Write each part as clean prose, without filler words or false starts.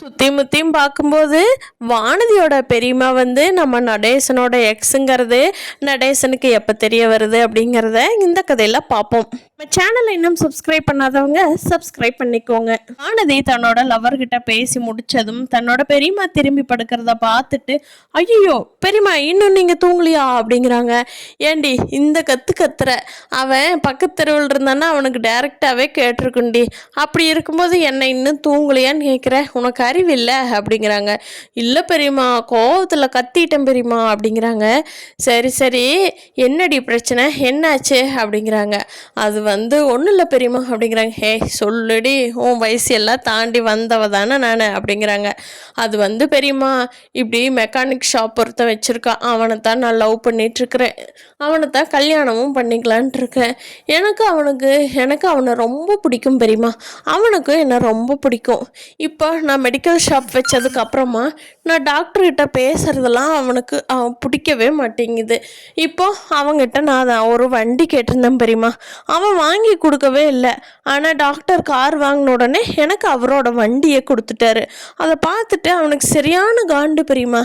சுத்தியும் பார்க்கும்போது வானதியோட பெரியம்மா வந்து நம்ம நடேசனோட எக்ஸுங்கிறது நடேசனுக்கு எப்போ தெரிய வருது அப்படிங்கிறத இந்த கதையில் பார்ப்போம். நம்ம சேனலை இன்னும் சப்ஸ்கிரைப் பண்ணாதவங்க சப்ஸ்கிரைப் பண்ணிக்கோங்க. வானதி தன்னோட லவர்கிட்ட பேசி முடிச்சதும் தன்னோட பெரியம்மா திரும்பி படுக்கிறத பார்த்துட்டு, ஐயோ பெரியம்மா இன்னும் நீங்கள் தூங்கலையா அப்படிங்கிறாங்க. ஏண்டி இந்த கத்துற, அவன் பக்கத்து தெருவில் இருந்தானா அவனுக்கு டைரெக்டாகவே கேட்டிருக்குண்டி, அப்படி இருக்கும்போது என்னை இன்னும் தூங்கலையான்னு கேட்குற, உனக்கு அறிவில்லை அப்படிங்கிறாங்க. இல்லை பெரியம்மா கோவத்தில் கத்திட்டேன் பெரியம்மா அப்படிங்கிறாங்க. சரி என்னடி பிரச்சனை என்னாச்சு அப்படிங்கிறாங்க. அது வந்து ஒன்றும் இல்லை பெரியம்மா அப்படிங்கிறாங்க. ஹே சொல்லுடி, உன் வயசு எல்லாம் தாண்டி வந்தவ தானே நான் அப்படிங்கிறாங்க. அது வந்து பெரியம்மா இப்படி மெக்கானிக் ஷாப் ஒருத்த வச்சுருக்கான், அவனை தான் நான் லவ் பண்ணிகிட்ருக்கிறேன், அவனை தான் கல்யாணமும் பண்ணிக்கலான்ட்டு இருக்கேன். எனக்கு அவனை ரொம்ப பிடிக்கும் பெரியம்மா, அவனுக்கும் என்னை ரொம்ப பிடிக்கும். இப்போ நான் மெடிக்கல் ஷாப் வச்சதுக்கு அப்புறமா நான் டாக்டர்கிட்ட பேசுகிறதெல்லாம் அவன் பிடிக்கவே மாட்டேங்குது. இப்போ அவங்ககிட்ட நான் ஒரு வண்டி கேட்டிருந்தேன் பெரியம்மா, அவன் வாங்கி கொடுக்கவே இல்லை. ஆனால் டாக்டர் கார் வாங்கின உடனே எனக்கு அவரோட வண்டியை கொடுத்துட்டாரு. அதை பார்த்துட்டு அவனுக்கு சரியான காண்டு பெரியம்மா.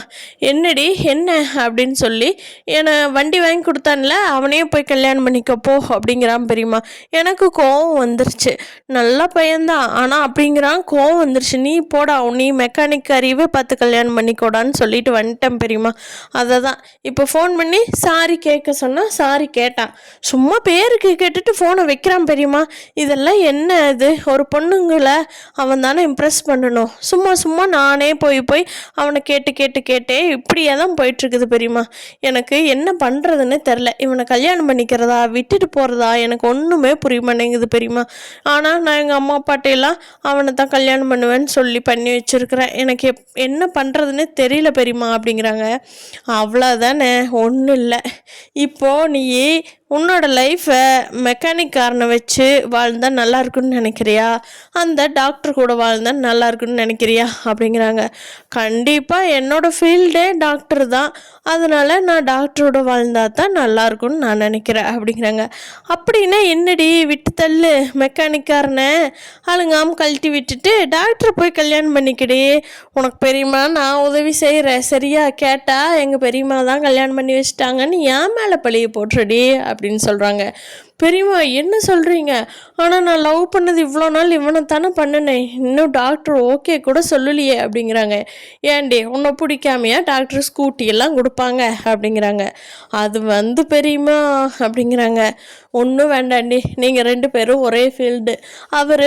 என்னடி என்ன அப்படின்னு சொல்லி என்னை வண்டி வாங்கி கொடுத்தான்ல, அவனையே போய் கல்யாணம் பண்ணிக்கப்போ அப்படிங்கிறான் பெரியம்மா. எனக்கு கோவம் வந்துருச்சு. நல்ல பையன்தான், ஆனால் அப்படிங்கிறான், கோவம் வந்துருச்சு. நீ போடா, நீ மெக்கானிக் அறிவே பார்த்து கல்யாணம் பண்ணிக்கோடான்னு சொல்லிட்டு வந்துட்டேன் பெரியம்மா. அதை தான் இப்போ ஃபோன் பண்ணி சாரி கேட்க சொன்னால் சாரி கேட்டான். சும்மா பேருக்கு கேட்டுட்டு ஃபோனை வைக்கிறான் பெரியம்மா. இதெல்லாம் என்ன இது? ஒரு பொண்ணுங்களை அவன் தானே இம்ப்ரெஸ் பண்ணணும். சும்மா நானே போய் அவனை கேட்டே இப்படியே தான் போயிட்டுருக்குது பெரியம்மா. எனக்கு என்ன பண்ணுறதுன்னு தெரில. இவனை கல்யாணம் பண்ணிக்கிறதா விட்டுட்டு போகிறதா எனக்கு ஒன்றுமே புரிய மாட்டேங்குது பெரியம்மா. ஆனால் நான் எங்கள் அம்மா அப்பாட்டையெல்லாம் அவனை தான் கல்யாணம் பண்ணுவேன்னு சொல்லி பண்ணி வச்சுருக்கிறேன். எனக்கு என்ன பண்ணுறதுன்னு தெரியல பெரியம்மா அப்படிங்கிறாங்க. அவ்வளோதானே, ஒன்றும் இல்லை. இப்போது நீ உன்னோட லைஃப்பை மெக்கானிக்காரனை வச்சு வாழ்ந்தால் நல்லா இருக்குன்னு நினைக்கிறியா, அந்த டாக்டர் கூட வாழ்ந்தால் நல்லா இருக்குன்னு நினைக்கிறியா அப்படிங்கிறாங்க. கண்டிப்பாக என்னோடய ஃபீல்டே டாக்டர் தான், அதனால் நான் டாக்டரோட வாழ்ந்தால் தான் நல்லா இருக்குன்னு நான் நினைக்கிறேன் அப்படிங்கிறாங்க. அப்படின்னா என்னடி விட்டு தள்ளு, மெக்கானிக்காரனை அழுங்காமல் கழட்டி விட்டுட்டு டாக்டரை போய் கல்யாணம் பண்ணிக்கிடி, உனக்கு பெரியம்மா நான் உதவி செய்கிறேன் சரியா, கேட்டால் எங்கள் பெரியம்மா தான் கல்யாணம் பண்ணி வச்சுட்டாங்கன்னு என் மேலே பழிய போட்டுறடி அப்படின்னு சொல்கிறாங்க. பெரியம்மா என்ன சொல்கிறீங்க? ஆனால் நான் லவ் பண்ணது இவ்வளோ நாள் இவனை தானே பண்ணினேன், இன்னும் டாக்டர் ஓகே கூட சொல்லலையே அப்படிங்கிறாங்க. ஏன்டி உன்னை பிடிக்காமையா டாக்டர் ஸ்கூட்டி எல்லாம் கொடுப்பாங்க அப்படிங்கிறாங்க. அது வந்து பெரியம்மா அப்படிங்கிறாங்க. ஒன்றும் வேண்டாண்டி, நீங்கள் 2 பேரும் ஒரே ஃபீல்டு, அவர்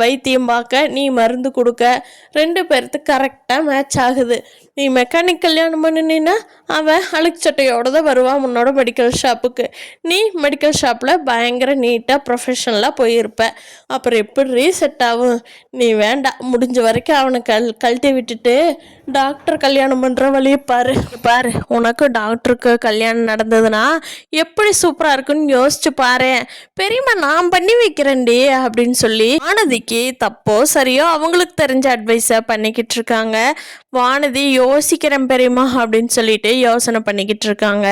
வைத்தியம் பார்க்க நீ மருந்து கொடுக்க, 2 பேர்த்துக்கு கரெக்டாக மேட்ச் ஆகுது. நீ மெக்கானிக் கல்யாணம் பண்ணினா அவன் அழுக்கு சட்டையோடு தான் வருவான் உன்னோட மெடிக்கல் ஷாப்புக்கு. நீ மெடிக்கல் ஷாப்பில் பயங்கர நீட்டாக ப்ரொஃபஷனலாக போயிருப்ப. அப்புறம் எப்படி செட் ஆகும்? நீ வேண்டாம், முடிஞ்ச வரைக்கும் அவனை கழட்டி விட்டுட்டு டாக்டர் கல்யாணம் பண்ணுற வழியை பாரு. உனக்கு டாக்டருக்கு கல்யாணம் நடந்ததுன்னா எப்படி சூப்பராக இருக்குன்னு யோசிச்சு பாரு பெரியம்மா, நான் பண்ணி வைக்கிறேன்டி அப்படின்னு சொல்லி வானதிக்கு தப்போ சரியோ அவங்களுக்கு தெரிஞ்ச அட்வைஸை பண்ணிக்கிட்டு இருக்காங்க. வானதி யோசிக்கிறேன் பெரியம்மா அப்படின்னு சொல்லிட்டு யோசனை பண்ணிக்கிட்டு இருக்காங்க.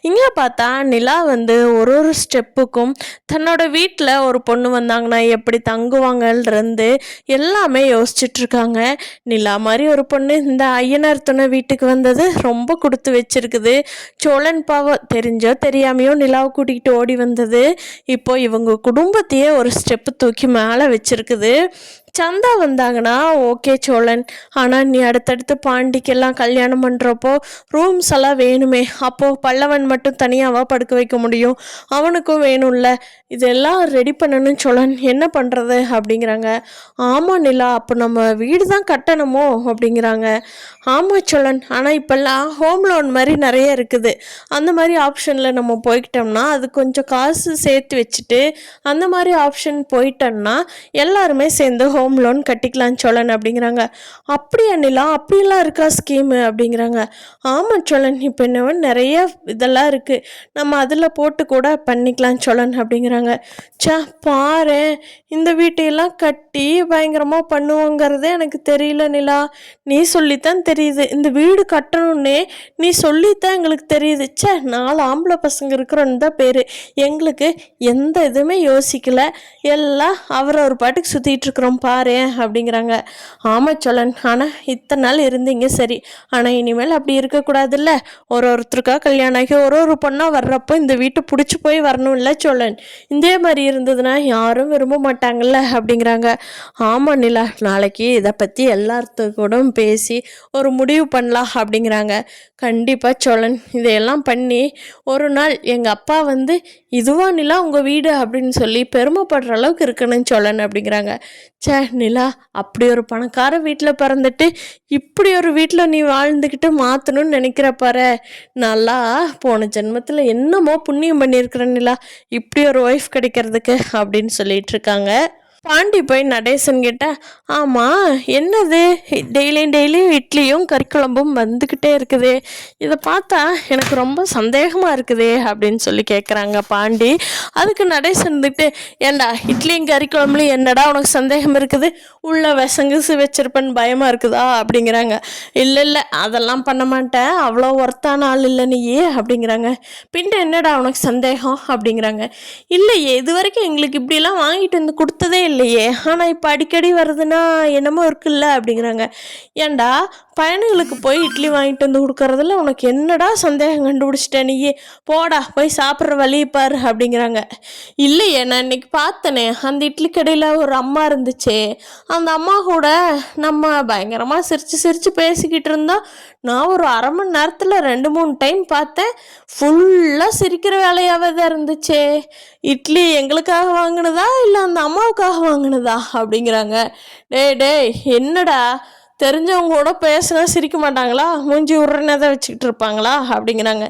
இங்கே பார்த்தா நிலா வந்து ஒரு ஸ்டெப்புக்கும் தன்னோட வீட்டில் ஒரு பொண்ணு வந்தாங்கன்னா எப்படி தங்குவாங்கன்றது எல்லாமே யோசிச்சுட்டு இருக்காங்க. நிலா மாதிரி ஒரு பொண்ணு இந்த ஐயனார் துணை வீட்டுக்கு வந்தது ரொம்ப கொடுத்து வச்சிருக்குது. சோழன் பாவம் தெரிஞ்சோ தெரியாமையோ நிலாவை கூட்டிகிட்டு ஓடி வந்தது இப்போ இவங்க குடும்பத்தையே ஒரு ஸ்டெப்பு தூக்கி மேலே வச்சிருக்குது. சந்தா வந்தாங்கன்னா ஓகே சோழன், ஆனால் நீ அடுத்தடுத்து பாண்டிக்கெல்லாம் கல்யாணம் பண்ணுறப்போ ரூம்ஸ் எல்லாம் வேணுமே, அப்போது பல்லவன் மட்டும் தனியாவா படுக்க வைக்க முடியும், அவனுக்கும் வேணும்ல, இதெல்லாம் ரெடி பண்ணணும் சோழன், என்ன பண்ணுறது அப்படிங்கிறாங்க. ஆமாம் நிலா, அப்போ நம்ம வீடு தான் கட்டணுமோ அப்படிங்கிறாங்க. ஆமாம் சோழன், ஆனால் இப்போல்லாம் ஹோம் லோன் மாதிரி நிறைய இருக்குது, அந்த மாதிரி ஆப்ஷனில் நம்ம போய்கிட்டோம்னா அது கொஞ்சம் காசு சேர்த்து வச்சுட்டு அந்த மாதிரி ஆப்ஷன் போயிட்டோம்னா எல்லாருமே சேர்ந்து ஹோம் லோன் கட்டிக்கலாம் சோழன் அப்படிங்கிறாங்க. அப்படியா நிலா, அப்படிலாம் இருக்கா ஸ்கீமு அப்படிங்கிறாங்க. ஆமாம் சோழன், இப்போ என்ன நிறைய இதெல்லாம் இருக்குது, நம்ம அதில் போட்டு கூட பண்ணிக்கலாம் சோழன் அப்படிங்கிறாங்க. பாரு, இந்த வீட்டையெல்லாம் கட்டி பயங்கரமாக பண்ணுவோங்கிறதே எனக்கு தெரியல நிலா, நீ சொல்லித்தான் தெரியுது. இந்த வீடு கட்டணுன்னே நீ சொல்லித்தான் எங்களுக்கு தெரியுது. 4 ஆம்பளை பசங்க இருக்கிறோன்னு தான் பேர், எங்களுக்கு எந்த இதுவுமே யோசிக்கல, எல்லாம் அவரை ஒரு பாட்டுக்கு சுற்றிட்டு இருக்கிறோம் பாரேன் அப்படிங்கிறாங்க. ஆமாம் சோழன், ஆனால் இத்தனை நாள் இருந்தீங்க சரி, ஆனால் இனிமேல் அப்படி இருக்கக்கூடாதுல்ல. ஒருத்தருக்கா கல்யாணம் ஆகி ஒரு பொண்ணாக வர்றப்போ இந்த வீட்டை பிடிச்சி போய் வரணும்ல சோழன். இதே மாதிரி இருந்ததுன்னா யாரும் விரும்ப மாட்டாங்கல்ல அப்படிங்கிறாங்க. ஆமாம் நிலா, நாளைக்கு இதை பற்றி எல்லாத்துக்கூட பேசி ஒரு முடிவு பண்ணலாம் அப்படிங்கிறாங்க. கண்டிப்பாக சோழன், இதையெல்லாம் பண்ணி ஒரு நாள் எங்கள் அப்பா வந்து இதுவா நிலா உங்கள் வீடு அப்படின்னு சொல்லி பெருமைப்படுற அளவுக்கு இருக்கணும் சோழன் அப்படிங்கிறாங்க. சே நிலா, அப்படி ஒரு பணக்கார வீட்டில் பிறந்துட்டு இப்படி ஒரு வீட்டில் நீ வாழ்ந்துக்கிட்டு மாற்றணும்னு நினைக்கிற பாரு, நல்லா போன ஜென்மத்தில் என்னமோ புண்ணியம் பண்ணியிருக்கிற நிலா, இப்படி ஒரு ஒய்ஃப் கிடைக்கிறதுக்கு அப்படின்னு சொல்லிட்டு இருக்காங்க. பாண்டி போய் நடேசன் கிட்ட, ஆமாம் என்னது டெய்லியும் இட்லியும் கறிக்குழம்பும் வந்துக்கிட்டே இருக்குது, இதை பார்த்தா எனக்கு ரொம்ப சந்தேகமாக இருக்குதே அப்படின்னு சொல்லி கேட்குறாங்க பாண்டி. அதுக்கு நடேசன் இருந்துட்டு, ஏண்டா இட்லியும் கறிக்குழம்புலையும் என்னடா உனக்கு சந்தேகம் இருக்குது, உள்ள விசங்குசு வச்சிருப்பேன்னு பயமாக இருக்குதா அப்படிங்கிறாங்க. இல்லை அதெல்லாம் பண்ண மாட்டேன், அவ்வளோ ஒர்த்தான ஆள் இல்லை நீயே அப்படிங்கிறாங்க. பின்ன என்னடா உனக்கு சந்தேகம் அப்படிங்கிறாங்க. இல்லையே, இது வரைக்கும் எங்களுக்கு இப்படிலாம் வாங்கிட்டு வந்து கொடுத்ததே இல்லையே, ஆனால் இப்போ அடிக்கடி வருதுன்னா என்னமோ இருக்குல்ல அப்படிங்கிறாங்க. ஏண்டா பையனுங்களுக்கு போய் இட்லி வாங்கிட்டு வந்து கொடுக்கறதுல உனக்கு என்னடா சந்தேகம் கண்டுபிடிச்சிட்ட நீயே, போடா போய் சாப்பிட்ற வழி பாரு அப்படிங்கிறாங்க. இல்லையே, நான் இன்னைக்கு பார்த்தனே அந்த இட்லி கடையில் ஒரு அம்மா இருந்துச்சே, அந்த அம்மா கூட நம்ம பயங்கரமாக சிரித்து பேசிக்கிட்டு இருந்தோம். நான் ஒரு அரை மணி நேரத்தில் 2-3 டைம் பார்த்தேன், ஃபுல்லாக சிரிக்கிற வேலையாகவே தான் இருந்துச்சே. இட்லி எங்களுக்காக வாங்கினதா இல்லை அந்த அம்மாவுக்காக வாங்கினதா அப்படிங்கிறாங்க. டேய் என்னடா, தெரிஞ்சவங்க கூட பேசுனா சிரிக்க மாட்டாங்களா, மூஞ்சி உடனே வச்சுக்கிட்டு இருப்பாங்களா அப்படிங்கிறாங்க.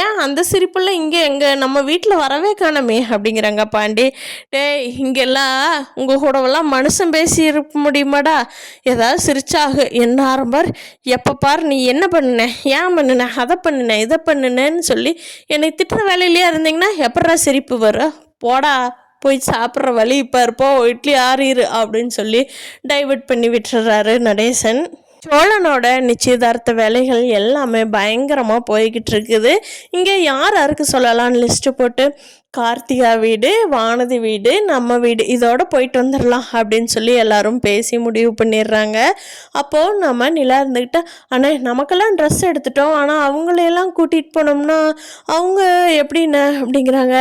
ஏன் அந்த சிரிப்பெல்லாம் இங்கே நம்ம வீட்டில் வரவே காணமே அப்படிங்கிறாங்க பாண்டி. டேய் இங்கெல்லாம் உங்கள் கூடவெல்லாம் மனுஷன் பேசி இருக்க முடியுமாடா, ஏதாவது சிரிச்சாகு என்ன ஆரம்பார், எப்போ பார் நீ என்ன பண்ணுன, ஏன் பண்ணுன, அதை பண்ணுன இதை பண்ணுனேன்னு சொல்லி என்னை திட்டுற வேலையிலேயே இருந்தீங்கன்னா எப்படா சிரிப்பு வரும், போடா போய் சாப்பிட்ற வழி இப்போ இருப்போ, இட்லி ஆறிரு அப்படின்னு சொல்லி டைவர்ட் பண்ணி விட்டுறாரு நடேசன். சோழனோட நிச்சயதார்த்த வேலைகள் எல்லாமே பயங்கரமாக போய்கிட்டு இருக்குது. இங்கே யாருக்கு சொல்லலான்னு லிஸ்ட்டு போட்டு கார்த்திகா வீடு, வானதி வீடு, நம்ம வீடு இதோட போயிட்டு வந்துடலாம் அப்படின்னு சொல்லி எல்லாரும் பேசி முடிவு பண்ணிடுறாங்க. அப்போது நம்ம நிலா இருந்துக்கிட்ட, அண்ணே நமக்கெல்லாம் ட்ரெஸ் எடுத்துட்டோம், ஆனால் அவங்களையெல்லாம் கூட்டிகிட்டு போனோம்னா அவங்க எப்படின்னு அப்படிங்கிறாங்க.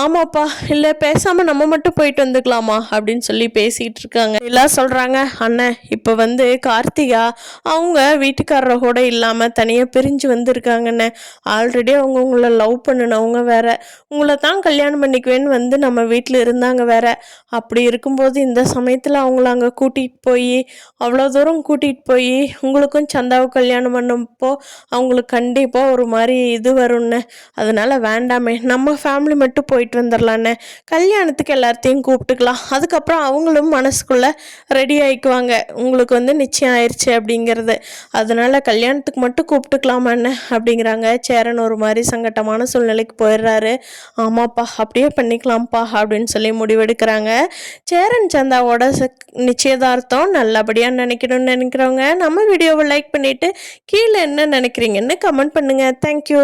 ஆமாப்பா, இல்லை பேசாமல் நம்ம மட்டும் போயிட்டு வந்துக்கலாமா அப்படின்னு சொல்லி பேசிக்கிட்டு இருக்காங்க. எல்லாம் சொல்கிறாங்க, அண்ணன் இப்போ வந்து கார்த்திகா அவங்க வீட்டுக்காரரை கூட இல்லாமல் தனியாக பிரிஞ்சு வந்திருக்காங்கண்ணே. ஆல்ரெடி அவங்க உங்களை லவ் பண்ணினவங்க வேற, உங்களை தான் கல்யாணம் பண்ணிக்குவேன்னு வந்து நம்ம வீட்டில் இருந்தாங்க வேற. அப்படி இருக்கும்போது இந்த சமயத்தில் அவங்கள அங்கே கூட்டிகிட்டு போய் அவ்வளோ தூரம் கூட்டிகிட்டு போய் உங்களுக்கும் சந்தாவுக்கு கல்யாணம் பண்ணப்போ அவங்களுக்கு கண்டிப்பாக ஒரு மாதிரி இது வரும்னு, அதனால் வேண்டாமே, நம்ம ஃபேமிலி மட்டும் போயிட்டு வந்துடலான்னு, கல்யாணத்துக்கு எல்லாத்தையும் கூப்பிட்டுக்கலாம், அதுக்கப்புறம் அவங்களும் மனசுக்குள்ளே ரெடி ஆகிக்குவாங்க உங்களுக்கு வந்து நிச்சயம் ஆயிடுச்சு அப்படிங்கிறது, அதனால் கல்யாணத்துக்கு மட்டும் கூப்பிட்டுக்கலாமான்னு அப்படிங்கிறாங்க. சேரன் ஒரு மாதிரி சங்கட்டமான சூழ்நிலைக்கு போயிடுறாரு. ஆமாப்பா அப்படியே பண்ணிக்கலாம்ப்பா அப்படின்னு சொல்லி முடிவெடுக்கிறாங்க. சேரன் சந்தாவோட நிச்சயதார்த்தம் நல்லபடியாக நினைக்கிறவங்க நம்ம வீடியோவை லைக் பண்ணிவிட்டு கீழே என்ன நினைக்கிறீங்கன்னு கமெண்ட் பண்ணுங்கள். தேங்க்யூ.